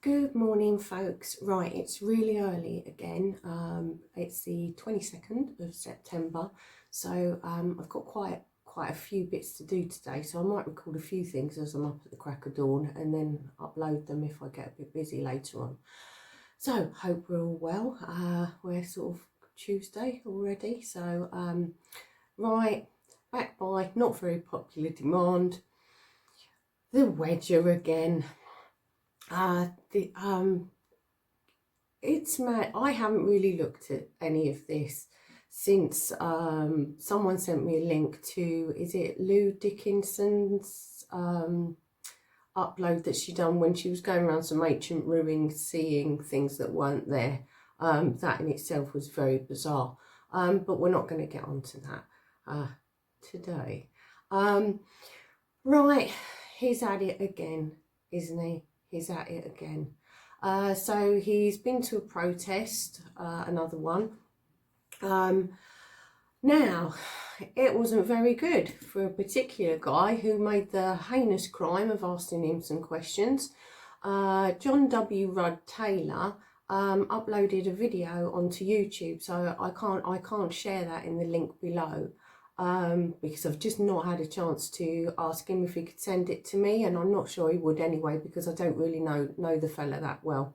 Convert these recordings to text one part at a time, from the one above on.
Good morning, folks. Right, it's really early again. It's the 22nd of September, so I've got quite a few bits to do today, so I might record a few things as I'm up at the crack of dawn and then upload them if I get a bit busy later on. So, hope we're all well. We're sort of Tuesday already, so right, back by not very popular demand, the Wedger again. It's mad. I haven't really looked at any of this since someone sent me a link to, is it Lou Dickinson's upload that she done when she was going around some ancient ruins seeing things that weren't there. That in itself was very bizarre, but we're not going to get onto that today. Right, he's at it again, isn't he? He's at it again. So he's been to a protest, another one. Now, it wasn't very good for a particular guy who made the heinous crime of asking him some questions. John W. Rudd Taylor uploaded a video onto YouTube, so I can't share that in the link below. Because I've just not had a chance to ask him if he could send it to me, and I'm not sure he would anyway because I don't really know the fella that well.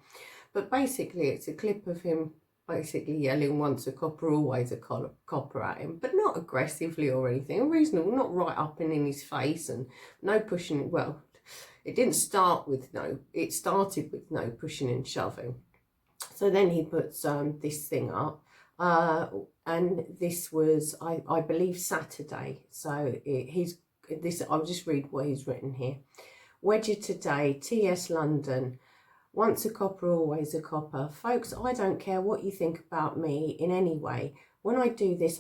But basically it's a clip of him basically yelling once a copper always a copper at him, but not aggressively or anything, reasonable, not right up and in his face, and no pushing. Well, it didn't start with it started with no pushing and shoving. So then he puts this thing up. And this was, I believe, Saturday. So I'll just read what he's written here. Wedger today, TS London. Once a copper, always a copper. Folks, I don't care what you think about me in any way. When I do this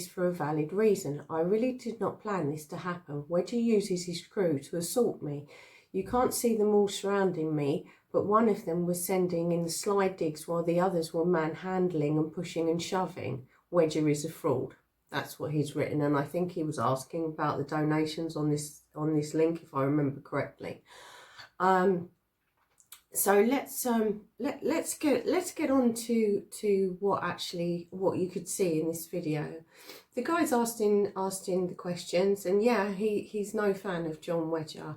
for a valid reason. I really did not plan this to happen. Wedger uses his crew to assault me. You can't see them all surrounding me, but one of them was sending in the slide digs while the others were manhandling and pushing and shoving. Wedger is a fraud. That's what he's written, and I think he was asking about the donations on this link, if I remember correctly. So let's get on to what you could see in this video. The guy's asking the questions, and yeah, he's no fan of John Wedger.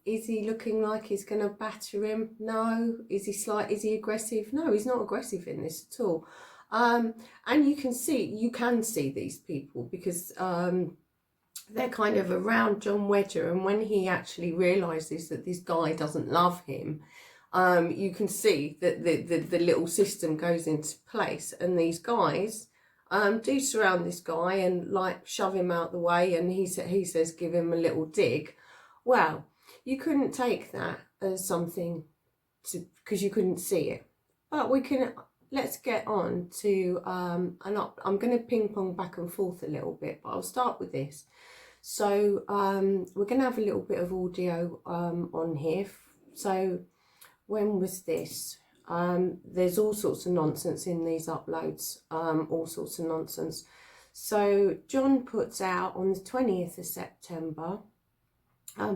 Is he looking like he's going to batter him? No. Is he aggressive? No, he's not aggressive in this at all. And you can see these people because they're kind of around John Wedger, and when he actually realises that this guy doesn't love him, you can see that the little system goes into place, and these guys do surround this guy and like shove him out the way, and he says give him a little dig. Well, you couldn't take that as something because you couldn't see it. But let's get on to, I'm going to ping pong back and forth a little bit, but I'll start with this. So we're going to have a little bit of audio on here. So when was this? There's all sorts of nonsense in these uploads, all sorts of nonsense. So John puts out on the 20th of September,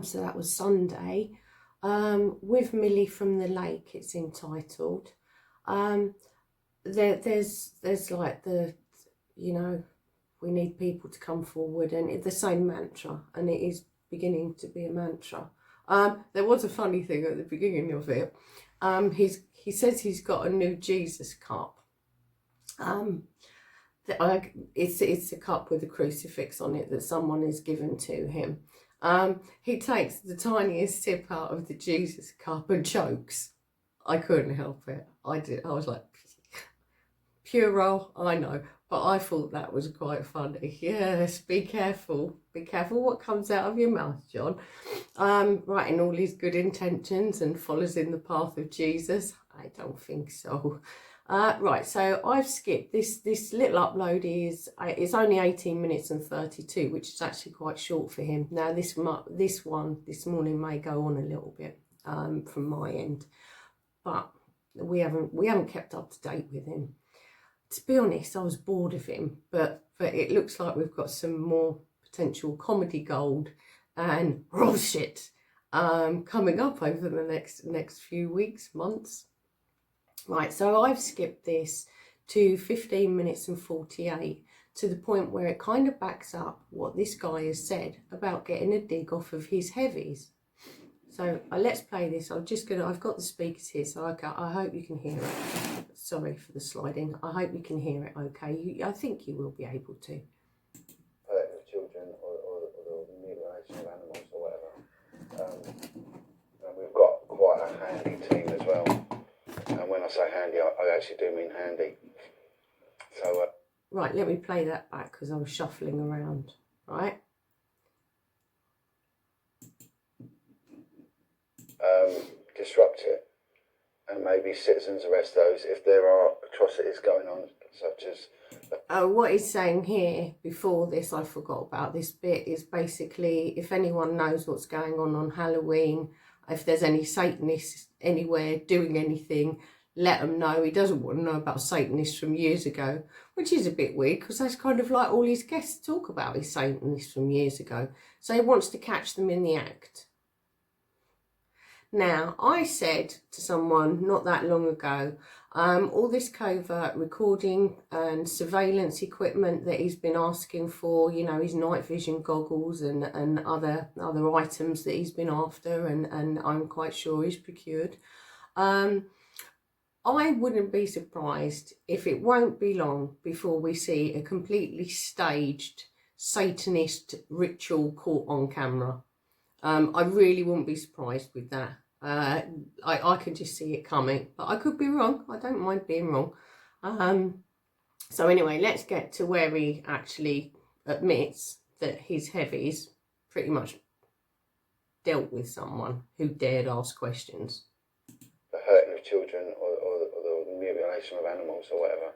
so that was Sunday, with Millie from the Lake, it's entitled. There's like the, we need people to come forward, and it's the same mantra, and it is beginning to be a mantra. There was a funny thing at the beginning of it. He says he's got a new Jesus cup. It's a cup with a crucifix on it that someone has given to him. He takes the tiniest sip out of the Jesus cup and chokes. I couldn't help it. I was like, puerile, I know, but I thought that was quite funny. Yes, be careful what comes out of your mouth, John. Writing all his good intentions and follows in the path of Jesus. I don't think so. Right, so I've skipped this little upload it's only 18 minutes and 32, which is actually quite short for him. Now this one this morning may go on a little bit from my end, but we haven't kept up to date with him. To be honest, I was bored of him, but it looks like we've got some more potential comedy gold and shit coming up over the next few weeks, months. Right, so I've skipped this to 15 minutes and 48, to the point where it kind of backs up what this guy has said about getting a dig off of his heavies. So let's play this. I've got the speakers here, so I hope you can hear it. Sorry for the sliding. I hope you can hear it okay. I think you will be able to. Children or the mutilation of animals or whatever. And we've got quite a handy team as well. And when I say handy, I actually do mean handy. So right, let me play that back because I was shuffling around. Right. Disrupt it, and maybe citizens arrest those if there are atrocities going on, such as... What he's saying here, before this, I forgot about this bit, is basically if anyone knows what's going on Halloween, if there's any Satanists anywhere doing anything, let them know. He doesn't want to know about Satanists from years ago, which is a bit weird because that's kind of like all his guests talk about is Satanists from years ago. So he wants to catch them in the act. Now, I said to someone not that long ago, all this covert recording and surveillance equipment that he's been asking for, you know, his night vision goggles and other items that he's been after, and I'm quite sure he's procured. I wouldn't be surprised if it won't be long before we see a completely staged Satanist ritual caught on camera. I really wouldn't be surprised with that. I can just see it coming, but I could be wrong. I don't mind being wrong. So anyway, let's get to where he actually admits that his heavies pretty much dealt with someone who dared ask questions. The hurting of children or the mutilation of animals or whatever.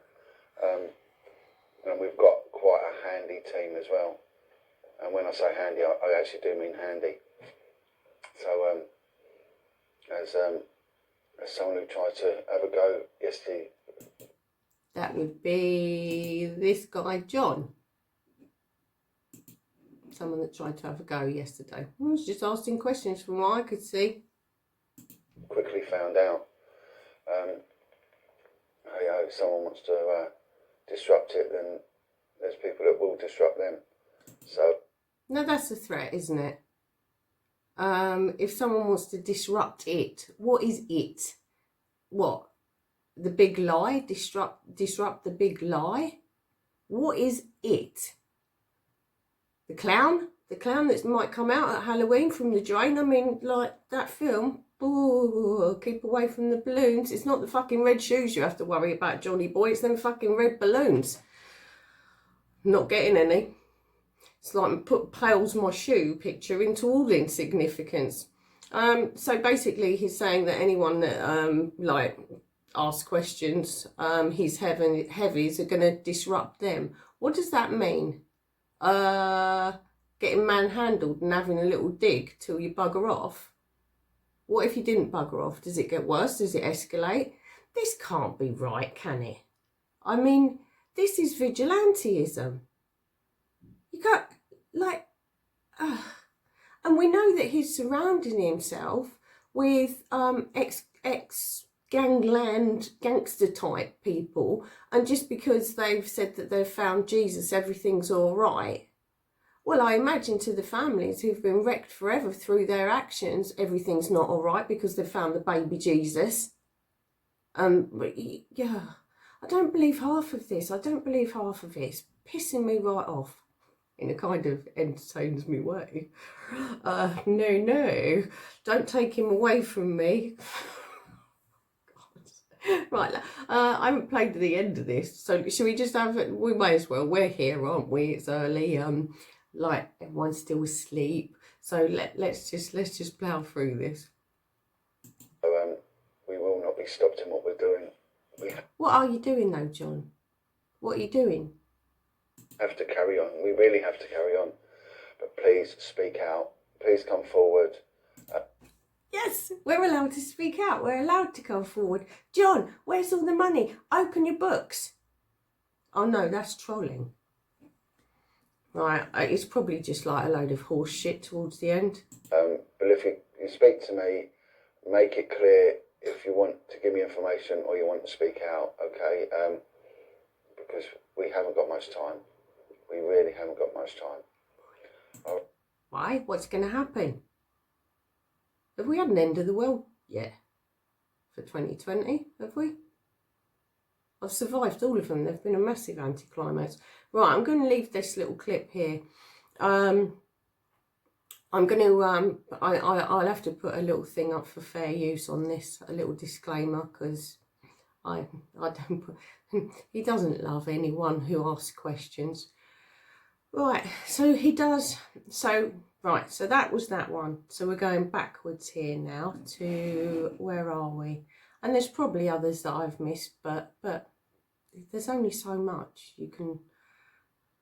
And we've got quite a handy team as well. And when I say handy, I actually do mean handy. So as someone who tried to have a go yesterday. That would be this guy, John. Someone that tried to have a go yesterday. I was just asking questions from what I could see. Quickly found out. If someone wants to disrupt it, then there's people that will disrupt them. So. No, that's a threat, isn't it? If someone wants to disrupt it, what is it? What? The big lie? Disrupt the big lie? What is it? The clown? The clown that might come out at Halloween from the drain? I mean, like that film. Ooh, keep away from the balloons. It's not the fucking red shoes you have to worry about, Johnny boy. It's them fucking red balloons. Not getting any. It's like put Pales my shoe picture into all insignificance. So basically he's saying that anyone that like asks questions, his heavies are going to disrupt them. What does that mean? Getting manhandled and having a little dig till you bugger off? What if you didn't bugger off? Does it get worse? Does it escalate? This can't be right, can it? I mean, this is vigilantism. You can't, like, and we know that he's surrounding himself with ex-gangland gangster type people, and just because they've said that they've found Jesus, everything's all right. Well, I imagine to the families who've been wrecked forever through their actions, everything's not all right because they've found the baby Jesus. Yeah, I don't believe half of this. I don't believe half of it. It's pissing me right off. In a kind of entertains me way. No, don't take him away from me. Right, I haven't played to the end of this, so should we just have it? We may as well. We're here, aren't we? It's early. Like everyone's still asleep, so let's just plough through this. We will not be stopped in what we're doing. What are you doing though, John? What are you doing? Have to carry on. We really have to carry on. But please speak out. Please come forward. Yes, we're allowed to speak out. We're allowed to come forward. John, where's all the money? Open your books. Oh no, that's trolling. Right, it's probably just like a load of horse shit towards the end. But if you speak to me, make it clear if you want to give me information or you want to speak out, okay? Because we haven't got much time. We really haven't got much time. Oh. Why? What's going to happen? Have we had an end of the world yet for 2020? Have we? I've survived all of them. They've been a massive anticlimax. Right, I'm going to leave this little clip here. I'm going to, I'll have to put a little thing up for fair use on this, a little disclaimer, because I don't put, he doesn't love anyone who asks questions. Right, so he does, so, right, so that was that one. So we're going backwards here now to, where are we? And there's probably others that I've missed, but there's only so much you can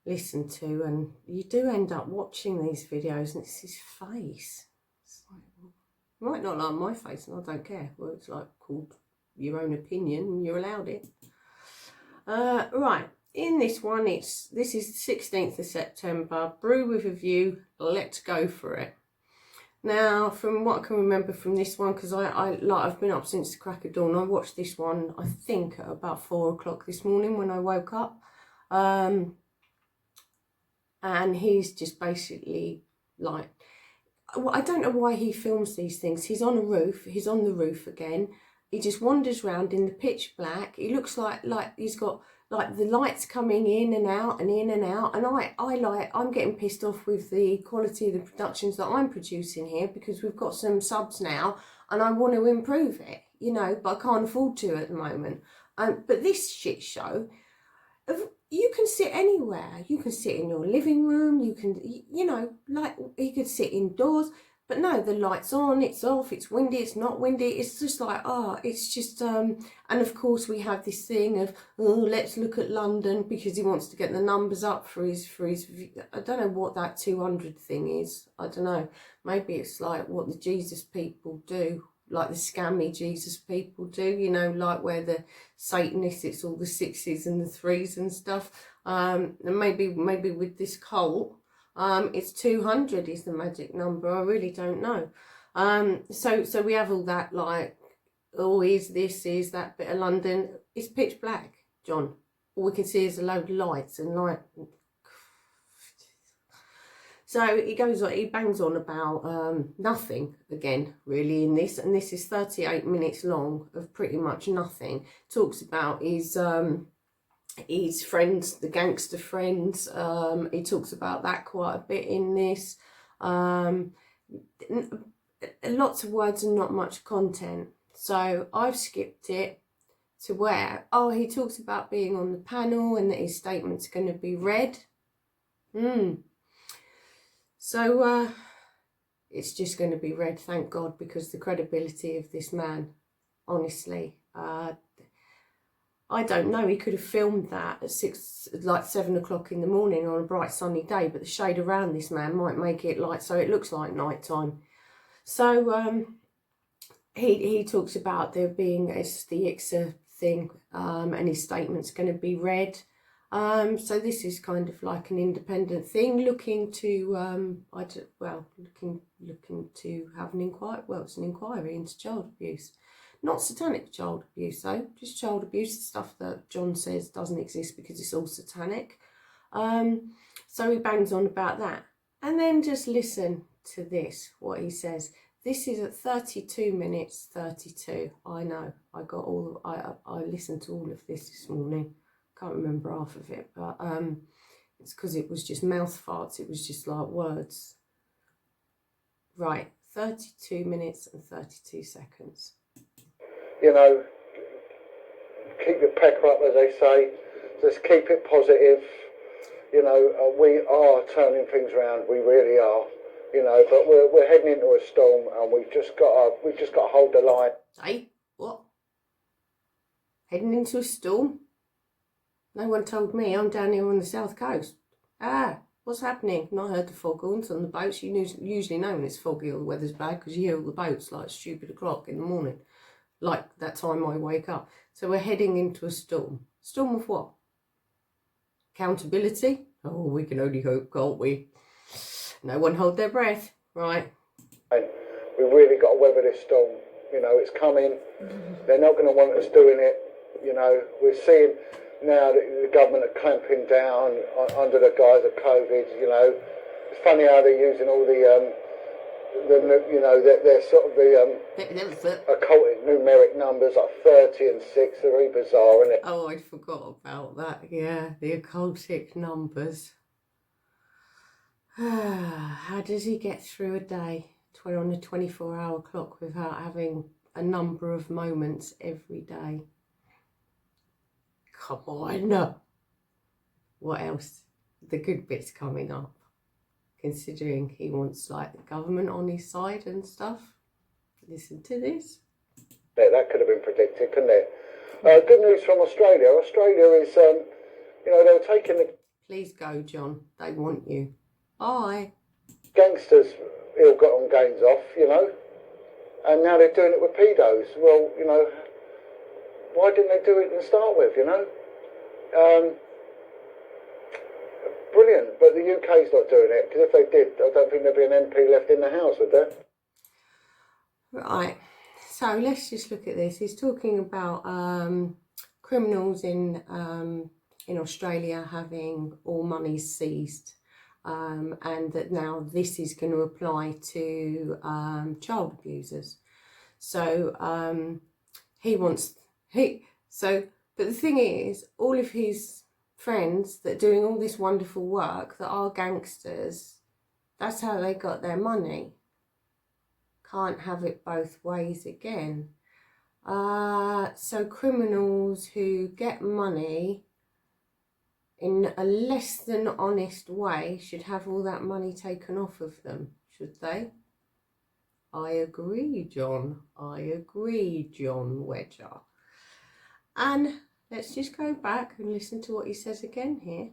listen to, and you do end up watching these videos and it's his face. It's like, well, you might not like my face and I don't care. Well, it's like called your own opinion and you're allowed it. Right, in this one, this is the 16th of September, Brew with a View, let's go for it. Now, from what I can remember from this one, because I've been up since the crack of dawn, I watched this one, I think, at about 4 o'clock this morning when I woke up. And he's just basically like, well, I don't know why he films these things. He's on a roof, he's on the roof again. He just wanders around in the pitch black. He looks like he's got like the lights coming in and out and in and out. And I'm getting pissed off with the quality of the productions that I'm producing here, because we've got some subs now and I want to improve it, you know, but I can't afford to at the moment. But this shit show, you can sit anywhere. You can sit in your living room. You can, you know, like you could sit indoors. But no, the light's on, it's off, it's windy, it's not windy. It's just like, it's just, and of course we have this thing of, let's look at London, because he wants to get the numbers up for his, I don't know what that 200 thing is. I don't know. Maybe it's like what the Jesus people do, like the scammy Jesus people do, you know, like where the Satanists, it's all the 6s and the 3s and stuff. And maybe with this cult, it's 200 is the magic number. I really don't know. So we have all that, like, oh, is that bit of London? It's pitch black, John. All we can see is a load of lights and light. So he goes on, he bangs on about nothing again, really, in this. And this is 38 minutes long of pretty much nothing. Talks about his friends, the gangster friends. He talks about that quite a bit in this. Lots of words and not much content. So I've skipped it to where, he talks about being on the panel and that his statement's going to be read. So it's just going to be read, thank God, because the credibility of this man, honestly, I don't know. He could have filmed that at 7 o'clock in the morning on a bright sunny day, but the shade around this man might make it light, so it looks like night time. So he talks about there being the ICSA thing, and his statement's going to be read. So this is kind of like an independent thing, looking to looking to have an inquiry. Well, it's an inquiry into child abuse. Not satanic child abuse though, just child abuse, stuff that John says doesn't exist because it's all satanic. So he bangs on about that. And then just listen to this, what he says. This is at 32 minutes 32. I know, I listened to all of this morning. Can't remember half of it, but it's because it was just mouth farts. It was just like words. Right, 32 minutes and 32 seconds. You know, keep your pecker up, as they say. Just keep it positive. You know, we are turning things around. We really are. You know, but we're heading into a storm, and we've just got to hold the line. Hey, what? Heading into a storm? No one told me. I'm down here on the south coast. What's happening? Not heard the foghorns on the boats. You usually know when it's foggy or the weather's bad, because you hear all the boats like stupid o'clock in the morning. Like that time I wake up. So we're heading into a storm. Storm of what? Accountability? Oh, we can only hope, can't we? No one hold their breath. Right. we've really got to weather this storm. You know, it's coming. They're not going to want us doing it. You know, we're seeing now that the government are clamping down under the guise of COVID. You know, it's funny how they're using all the you know, they're sort of the occultic numeric numbers like 30 and 6. They're very bizarre, isn't it? Oh, I forgot about that. Yeah, the occultic numbers. How does he get through a day on a 24-hour clock without having a number of moments every day? Come on. What else? The good bits coming up. Considering he wants like the government on his side and stuff. Listen to this. That could have been predicted, couldn't it? Good news from Australia. Australia is, you know, they were taking the... Please go, John. They want you. Bye. Gangsters ill-gotten gains off, you know, and now they're doing it with pedos. Well, you know, why didn't they do it to start with, you know? Brilliant, but the UK's not doing it, because if they did, I don't think there'd be an MP left in the House, would there? Right, so let's just look at this. He's talking about criminals in Australia having all money seized, and that now this is going to apply to child abusers. So but the thing is, all of his friends that are doing all this wonderful work that are gangsters, that's how they got their money. Can't have it both ways again. So criminals who get money in a less than honest way should have all that money taken off of them, should they? I agree, John. I agree, John Wedger. And let's just go back and listen to what he says again here.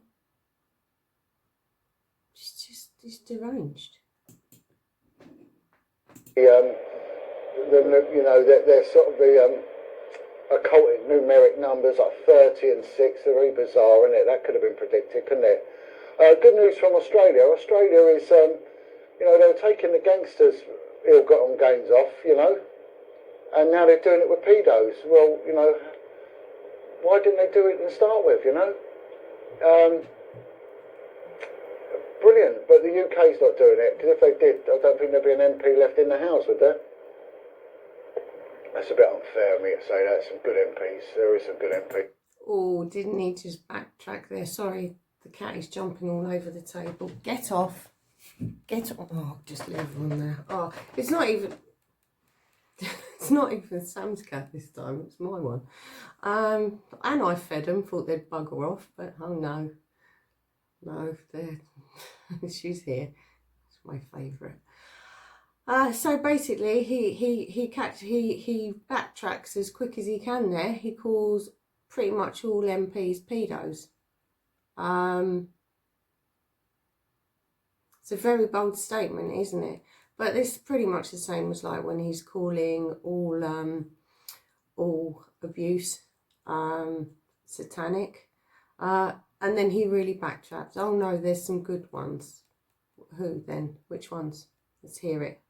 It's deranged. You know, they're sort of the occultic numeric numbers like 30 and 6. They're very bizarre, isn't it? That could have been predicted, couldn't it? Good news from Australia. Australia is, you know, they were taking the gangsters' ill-gotten gains off, you know, and now they're doing it with pedos. Well, you know, why didn't they do it to start with, you know? Brilliant, but the UK's not doing it, because if they did, I don't think there'd be an MP left in the House, would there? That's a bit unfair of me to say that. Some good MPs. There is some good MP. Oh, didn't he just backtrack there? Sorry, the cat is jumping all over the table. Get off. Get off. Oh, just leave him on there. Oh, it's not even... It's not even Sam's cat this time, it's my one. And I fed them, thought they'd bugger off, but oh no. No, she's here. It's my favourite. So basically, he backtracks as quick as he can there. He calls pretty much all MPs pedos. It's a very bold statement, isn't it? But it's pretty much the same as like when he's calling all abuse satanic. And then he really backtracks. Oh no, there's some good ones. Who then? Which ones? Let's hear it.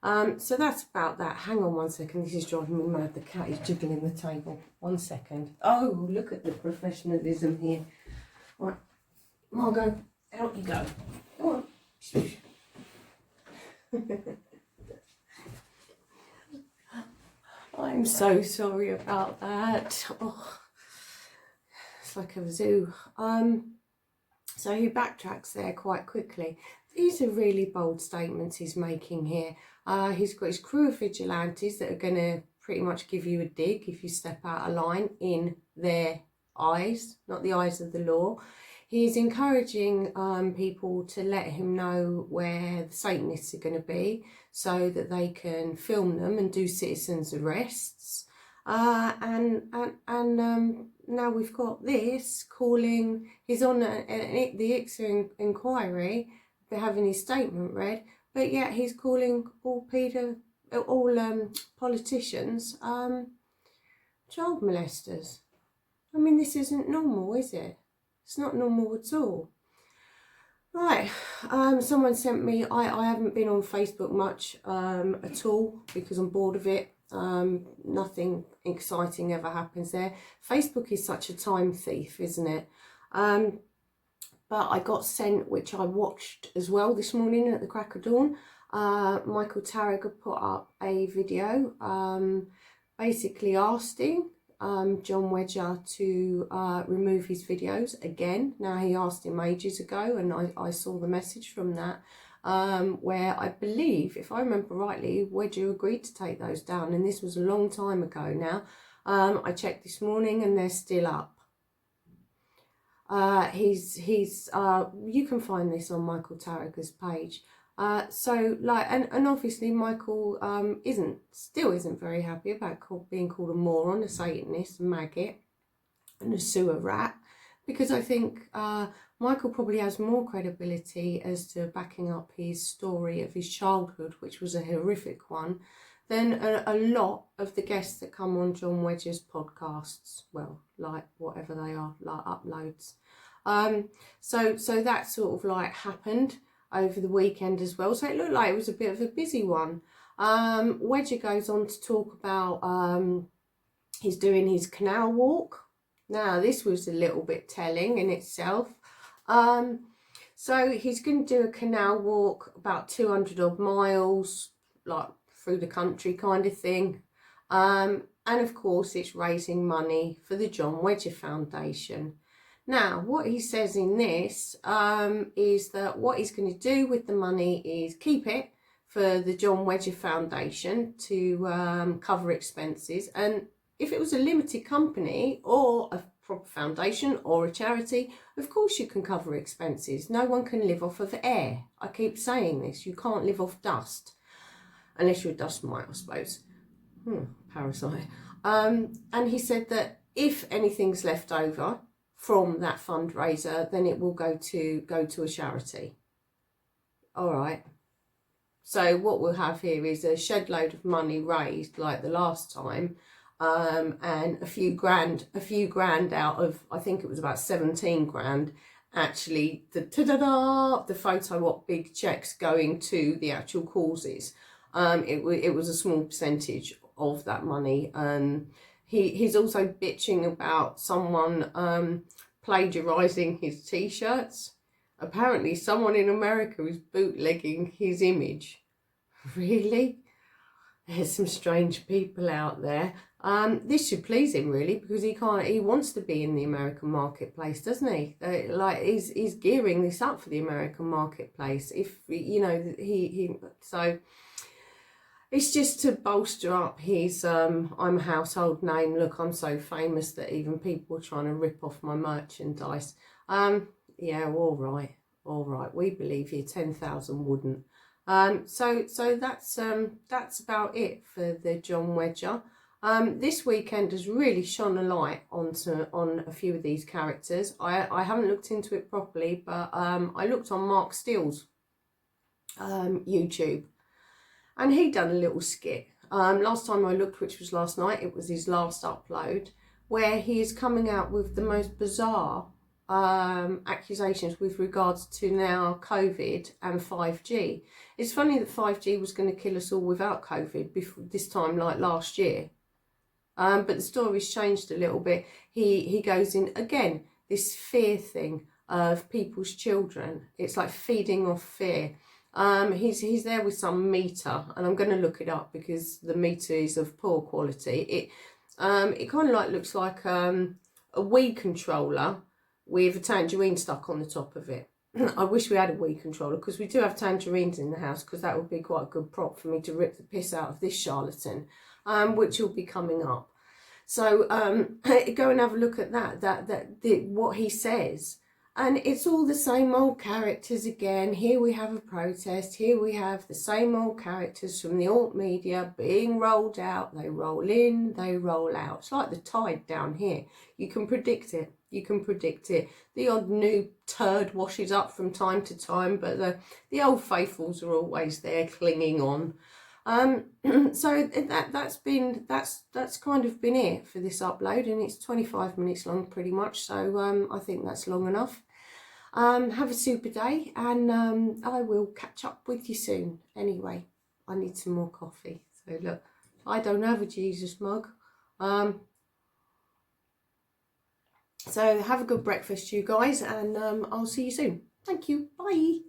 So that's about that. Hang on 1 second. This is driving me mad. The cat is jiggling the table. 1 second. Oh, look at the professionalism here. Right, Margot, out you go. Go on. I'm so sorry about that. Oh, it's like a zoo. So he backtracks there quite quickly. These are really bold statements he's making here. He's got his crew of vigilantes that are going to pretty much give you a dig if you step out of line in their eyes, not the eyes of the law. He's encouraging people to let him know where the Satanists are going to be so that they can film them and do citizens' arrests. And now we've got this calling, he's on the ICSA inquiry, they're having his statement read, but yet he's calling all politicians child molesters. I mean, this isn't normal, is it? It's not normal at all. Right, someone sent me, I haven't been on Facebook much at all because I'm bored of it. Nothing exciting ever happens there. Facebook is such a time thief, isn't it? But I got sent, which I watched as well this morning at the crack of dawn. Michael Tarragher put up a video basically asking John Wedger to remove his videos again. Now, he asked him ages ago, and I saw the message from that, where I believe, if I remember rightly, Wedger agreed to take those down, and this was a long time ago now. I checked this morning and they're still up. You can find this on Michael Tarragher's page. So like, and obviously Michael still isn't very happy about being called a moron, a Satanist, a maggot, and a sewer rat, because I think Michael probably has more credibility as to backing up his story of his childhood, which was a horrific one, than a lot of the guests that come on John Wedger's podcasts. Well, like whatever they are, like uploads. So that sort of like happened over the weekend as well. So it looked like it was a bit of a busy one. Wedger goes on to talk about he's doing his canal walk. Now, this was a little bit telling in itself. So he's going to do a canal walk about 200 odd miles, like through the country kind of thing. And of course, it's raising money for the John Wedger Foundation. Now, what he says in this is that what he's going to do with the money is keep it for the John Wedger Foundation to cover expenses. And if it was a limited company or a proper foundation or a charity, of course you can cover expenses. No one can live off of air. I keep saying this. You can't live off dust. Unless you're a dust mite, I suppose. Parasite. And he said that if anything's left over from that fundraiser, then it will go to a charity. All right. So what we'll have here is a shed load of money raised like the last time, and a few grand out of, I think it was about 17 grand, actually the photo op big checks going to the actual causes. It was a small percentage of that money. He's also bitching about someone plagiarising his t-shirts. Apparently someone in America is bootlegging his image. Really? There's some strange people out there. This should please him really, because he wants to be in the American marketplace, doesn't he? Like he's gearing this up for the American marketplace. If you know so it's just to bolster up his I'm a household name. Look, I'm so famous that even people are trying to rip off my merchandise. Yeah, all right. We believe you. 10,000 wouldn't. So that's about it for the John Wedger. This weekend has really shone a light on a few of these characters. I haven't looked into it properly, but I looked on Mark Steele's YouTube, and he done a little skit. Last time I looked, which was last night, it was his last upload, where he is coming out with the most bizarre accusations with regards to now COVID and 5G. It's funny that 5G was going to kill us all without COVID before this time, like last year. But the story's changed a little bit. He goes in again, this fear thing of people's children. It's like feeding off fear. He's there with some meter, and I'm going to look it up because the meter is of poor quality. It kind of like looks like a Wii controller with a tangerine stuck on the top of it. I wish we had a Wii controller, because we do have tangerines in the house, because that would be quite a good prop for me to rip the piss out of this charlatan, which will be coming up. So go and have a look at what he says. And it's all the same old characters again. Here we have a protest. Here we have the same old characters from the alt media being rolled out. They roll in, they roll out. It's like the tide down here. You can predict it. You can predict it. The odd new turd washes up from time to time, but the old faithfuls are always there clinging on. So that's kind of been it for this upload, and it's 25 minutes long pretty much. So I think that's long enough. Have a super day, and I will catch up with you soon. Anyway, I need some more coffee. So look, I don't have a Jesus mug. So have a good breakfast, you guys, and I'll see you soon. Thank you. Bye.